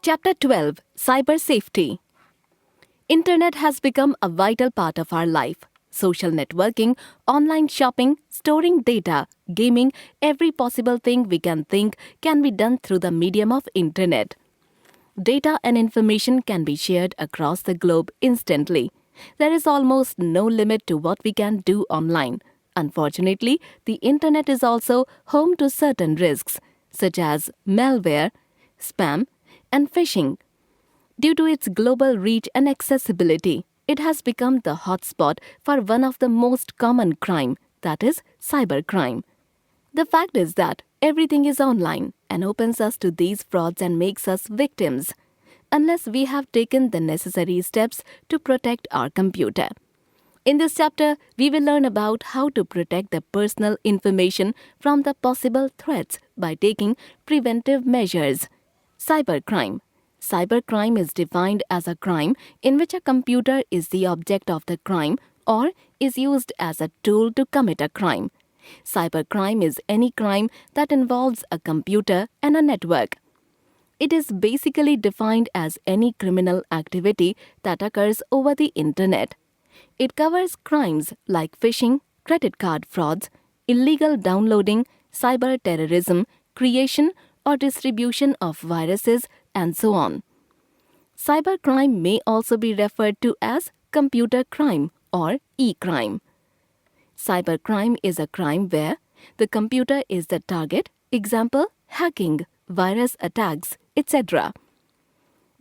Chapter 12: Cyber Safety. Internet has become a vital part of our life. Social networking, online shopping, storing data, gaming, every possible thing we can think can be done through the medium of internet. Data and information can be shared across the globe instantly. There is almost no limit to what we can do online. Unfortunately, the internet is also home to certain risks, such as malware, spam, and phishing. Due to its global reach and accessibility, it has become the hotspot for one of the most common crime, that is, cybercrime. The fact is that everything is online and opens us to these frauds and makes us victims, unless we have taken the necessary steps to protect our computer. In this chapter, we will learn about how to protect the personal information from the possible threats by taking preventive measures. Cybercrime. Cybercrime is defined as a crime in which a computer is the object of the crime or is used as a tool to commit a crime. Cybercrime is any crime that involves a computer and a network. It is basically defined as any criminal activity that occurs over the internet. It covers crimes like phishing, credit card frauds, illegal downloading, cyber terrorism, creation or distribution of viruses, and so on. Cybercrime may also be referred to as computer crime or e-crime. Cybercrime is a crime where the computer is the target, example, hacking, virus attacks, etc.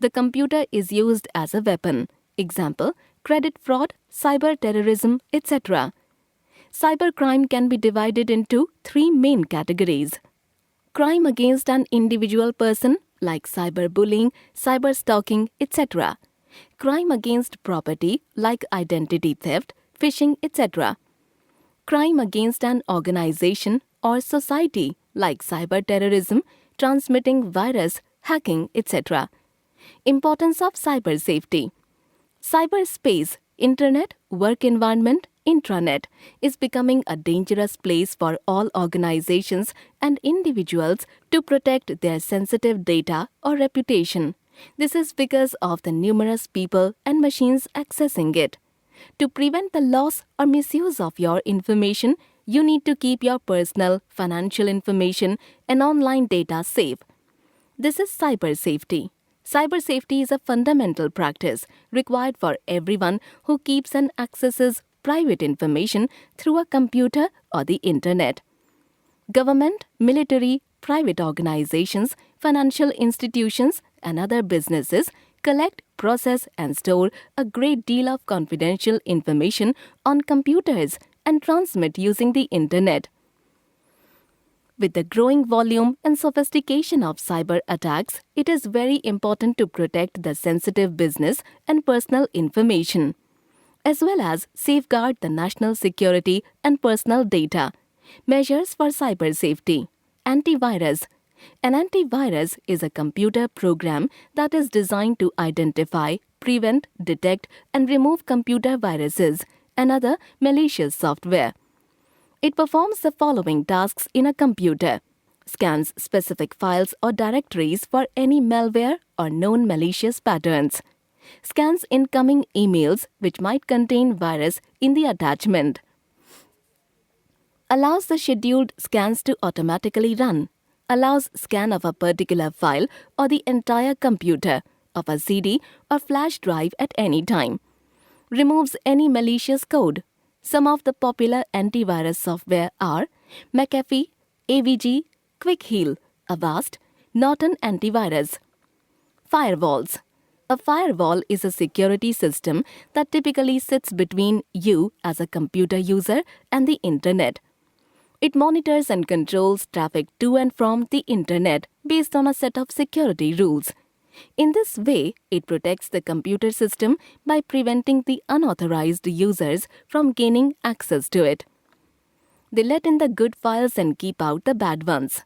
The computer is used as a weapon, example, credit fraud, cyber terrorism, etc. Cybercrime can be divided into three main categories. Crime against an individual person like cyberbullying, cyberstalking, etc. Crime against property like identity theft, phishing, etc. Crime against an organization or society like cyber terrorism, transmitting virus, hacking, etc. Importance of cyber safety. Cyberspace, internet, work environment, intranet is becoming a dangerous place for all organizations and individuals to protect their sensitive data or reputation. This is because of the numerous people and machines accessing it. To prevent the loss or misuse of your information, you need to keep your personal, financial information and online data safe. This is cyber safety. Cyber safety is a fundamental practice required for everyone who keeps and accesses private information through a computer or the internet. Government, military, private organizations, financial institutions, and other businesses collect, process, and store a great deal of confidential information on computers and transmit using the internet. With the growing volume and sophistication of cyber attacks, it is very important to protect the sensitive business and personal information, as well as safeguard the national security and personal data. Measures for cyber safety. Antivirus. An antivirus is a computer program that is designed to identify, prevent, detect, and remove computer viruses and other malicious software. It performs the following tasks in a computer: scans specific files or directories for any malware or known malicious patterns, scans incoming emails which might contain virus in the attachment, allows the scheduled scans to automatically run, allows scan of a particular file or the entire computer, of a CD or flash drive at any time, removes any malicious code. Some of the popular antivirus software are McAfee, AVG, QuickHeal, Avast, Norton Antivirus. Firewalls. A firewall is a security system that typically sits between you as a computer user and the internet. It monitors and controls traffic to and from the internet based on a set of security rules. In this way, it protects the computer system by preventing the unauthorized users from gaining access to it. They let in the good files and keep out the bad ones.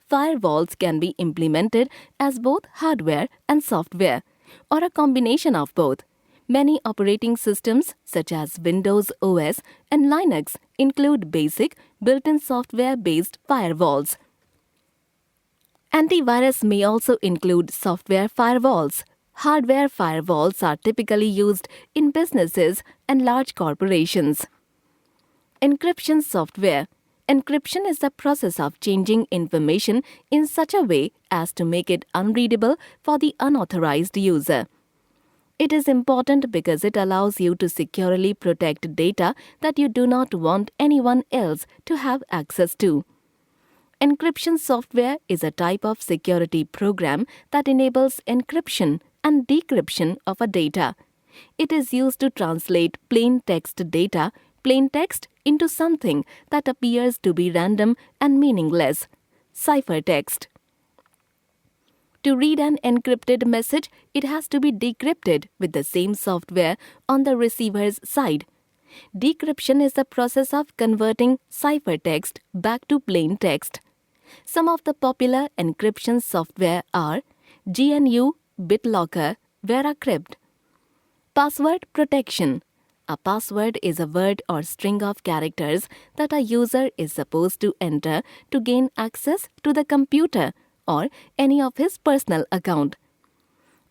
Firewalls can be implemented as both hardware and software, or a combination of both. Many operating systems, such as Windows OS and Linux, include basic, built-in software-based firewalls. Antivirus may also include software firewalls. Hardware firewalls are typically used in businesses and large corporations. Encryption software. Encryption is the process of changing information in such a way as to make it unreadable for the unauthorized user. It is important because it allows you to securely protect data that you do not want anyone else to have access to. Encryption software is a type of security program that enables encryption and decryption of a data. It is used to translate plain text data, plain text, into something that appears to be random and meaningless, ciphertext. To read an encrypted message, it has to be decrypted with the same software on the receiver's side. Decryption is the process of converting ciphertext back to plain text. Some of the popular encryption software are GNU, BitLocker, VeraCrypt. Password protection. A password is a word or string of characters that a user is supposed to enter to gain access to the computer or any of his personal account.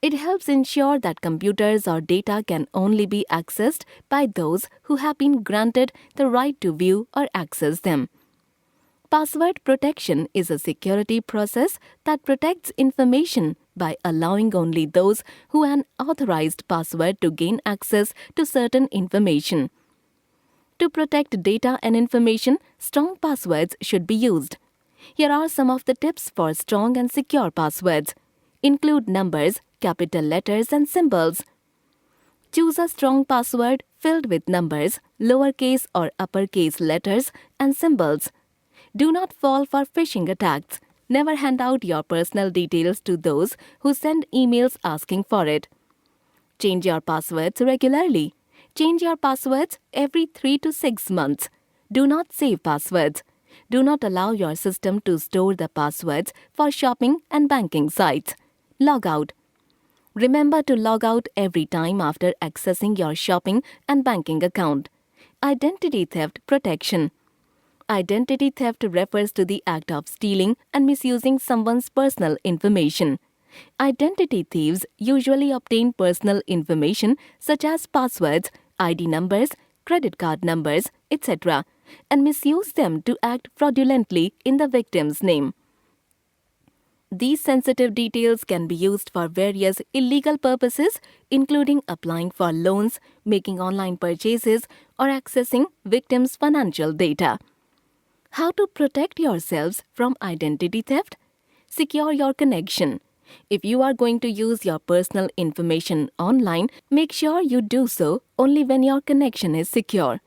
It helps ensure that computers or data can only be accessed by those who have been granted the right to view or access them. Password protection is a security process that protects information by allowing only those who have an authorized password to gain access to certain information. To protect data and information, strong passwords should be used. Here are some of the tips for strong and secure passwords. Include numbers, capital letters, and symbols. Choose a strong password filled with numbers, lowercase or uppercase letters, and symbols. Do not fall for phishing attacks. Never hand out your personal details to those who send emails asking for it. Change your passwords regularly. Change your passwords every 3 to 6 months. Do not save passwords. Do not allow your system to store the passwords for shopping and banking sites. Log out. Remember to log out every time after accessing your shopping and banking account. Identity theft protection. Identity theft refers to the act of stealing and misusing someone's personal information. Identity thieves usually obtain personal information such as passwords, ID numbers, credit card numbers, etc., and misuse them to act fraudulently in the victim's name. These sensitive details can be used for various illegal purposes, including applying for loans, making online purchases, or accessing victims' financial data. How to protect yourselves from identity theft? Secure your connection. If you are going to use your personal information online, make sure you do so only when your connection is secure.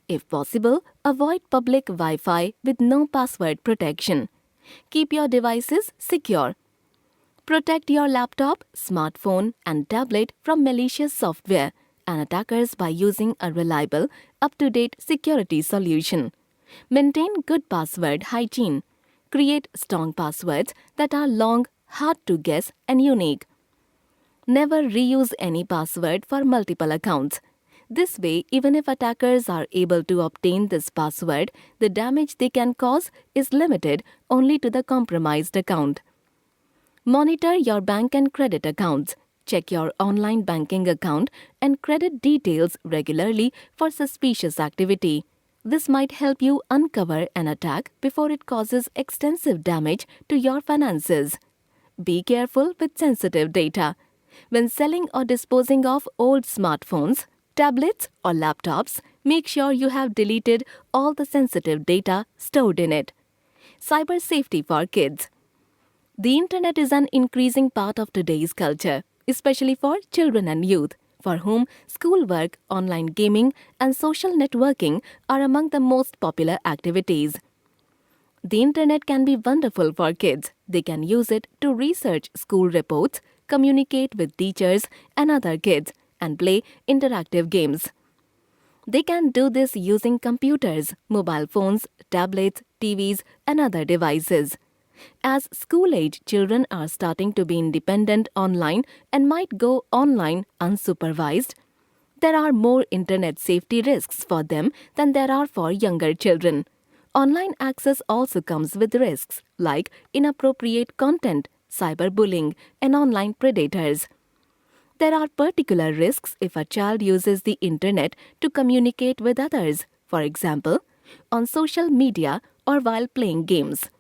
If possible, avoid public Wi-Fi with no password protection. Keep your devices secure. Protect your laptop, smartphone, and tablet from malicious software and attackers by using a reliable, up-to-date security solution. Maintain good password hygiene. Create strong passwords that are long, hard to guess, and unique. Never reuse any password for multiple accounts. This way, even if attackers are able to obtain this password, the damage they can cause is limited only to the compromised account. Monitor your bank and credit accounts. Check your online banking account and credit details regularly for suspicious activity. This might help you uncover an attack before it causes extensive damage to your finances. Be careful with sensitive data. When selling or disposing of old smartphones, tablets, or laptops, make sure you have deleted all the sensitive data stored in it. Cyber safety for kids. The internet is an increasing part of today's culture, especially for children and youth, for whom schoolwork, online gaming, and social networking are among the most popular activities. The internet can be wonderful for kids. They can use it to research school reports, communicate with teachers and other kids, and play interactive games. They can do this using computers, mobile phones, tablets, TVs, and other devices. As school-age children are starting to be independent online and might go online unsupervised, there are more internet safety risks for them than there are for younger children. Online access also comes with risks like inappropriate content, cyberbullying, and online predators. There are particular risks if a child uses the internet to communicate with others, for example, on social media or while playing games.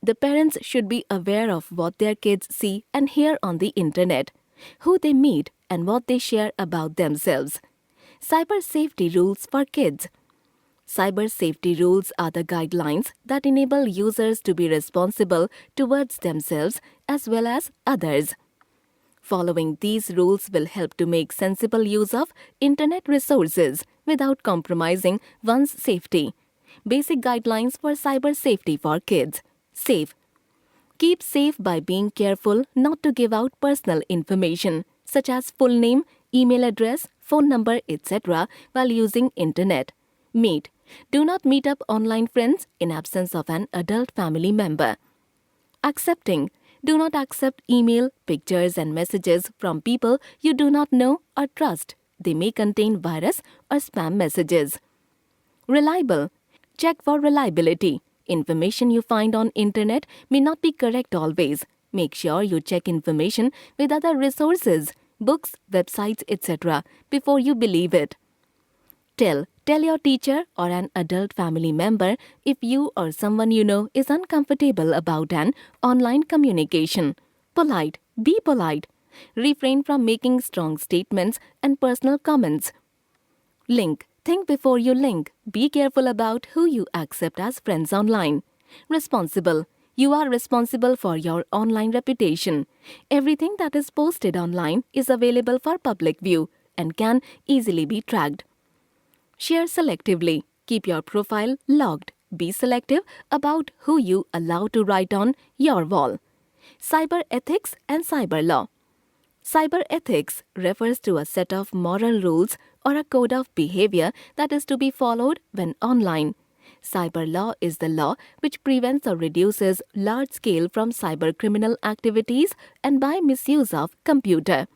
The parents should be aware of what their kids see and hear on the internet, who they meet, and what they share about themselves. Cyber safety rules for kids. Cyber safety rules are the guidelines that enable users to be responsible towards themselves as well as others. Following these rules will help to make sensible use of internet resources without compromising one's safety. Basic guidelines for cyber safety for kids. Safe. Keep safe by being careful not to give out personal information such as full name, email address, phone number, etc. while using internet. Meet. Do not meet up online friends in absence of an adult family member. Accepting. Do not accept email, pictures and messages from people you do not know or trust. They may contain virus or spam messages. Reliable. Check for reliability. Information you find on internet may not be correct always. Make sure you check information with other resources, books, websites, etc. before you believe it. Tell your teacher or an adult family member if you or someone you know is uncomfortable about an online communication. Polite. Be polite. Refrain from making strong statements and personal comments. Link. Think before you link. Be careful about who you accept as friends online. Responsible. You are responsible for your online reputation. Everything that is posted online is available for public view and can easily be tracked. Share selectively. Keep your profile logged. Be selective about who you allow to write on your wall. Cyber ethics and cyber law. Cyber ethics refers to a set of moral rules or a code of behavior that is to be followed when online. Cyber law is the law which prevents or reduces large scale from cyber criminal activities and by misuse of computer.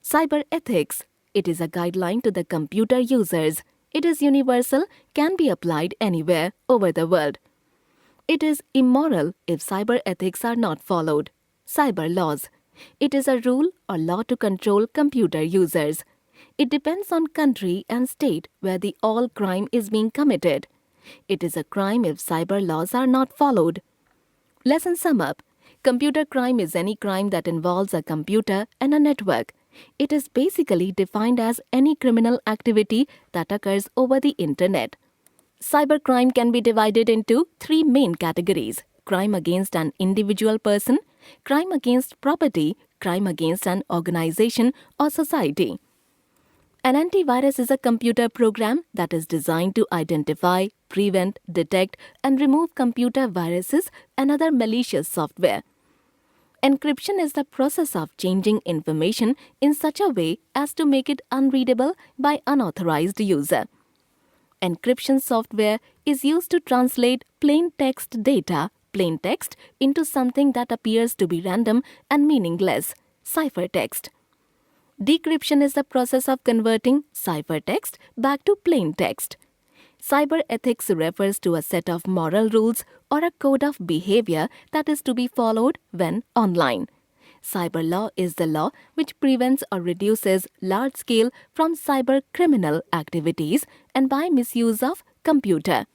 Cyber ethics. It is a guideline to the computer users. It is universal, can be applied anywhere over the world. It is immoral if cyber ethics are not followed. Cyber laws. It is a rule or law to control computer users. It depends on country and state where the all crime is being committed. It is a crime if cyber laws are not followed. Lesson sum up. Computer crime is any crime that involves a computer and a network. It is basically defined as any criminal activity that occurs over the internet. Cybercrime can be divided into three main categories: crime against an individual person, crime against property, crime against an organization or society. An antivirus is a computer program that is designed to identify, prevent, detect, and remove computer viruses and other malicious software. Encryption is the process of changing information in such a way as to make it unreadable by unauthorized user. Encryption software is used to translate plain text data, plain text, into something that appears to be random and meaningless, ciphertext. Decryption is the process of converting ciphertext back to plain text. Cyber ethics refers to a set of moral rules or a code of behavior that is to be followed when online. Cyber law is the law which prevents or reduces large scale from cyber criminal activities and by misuse of computer.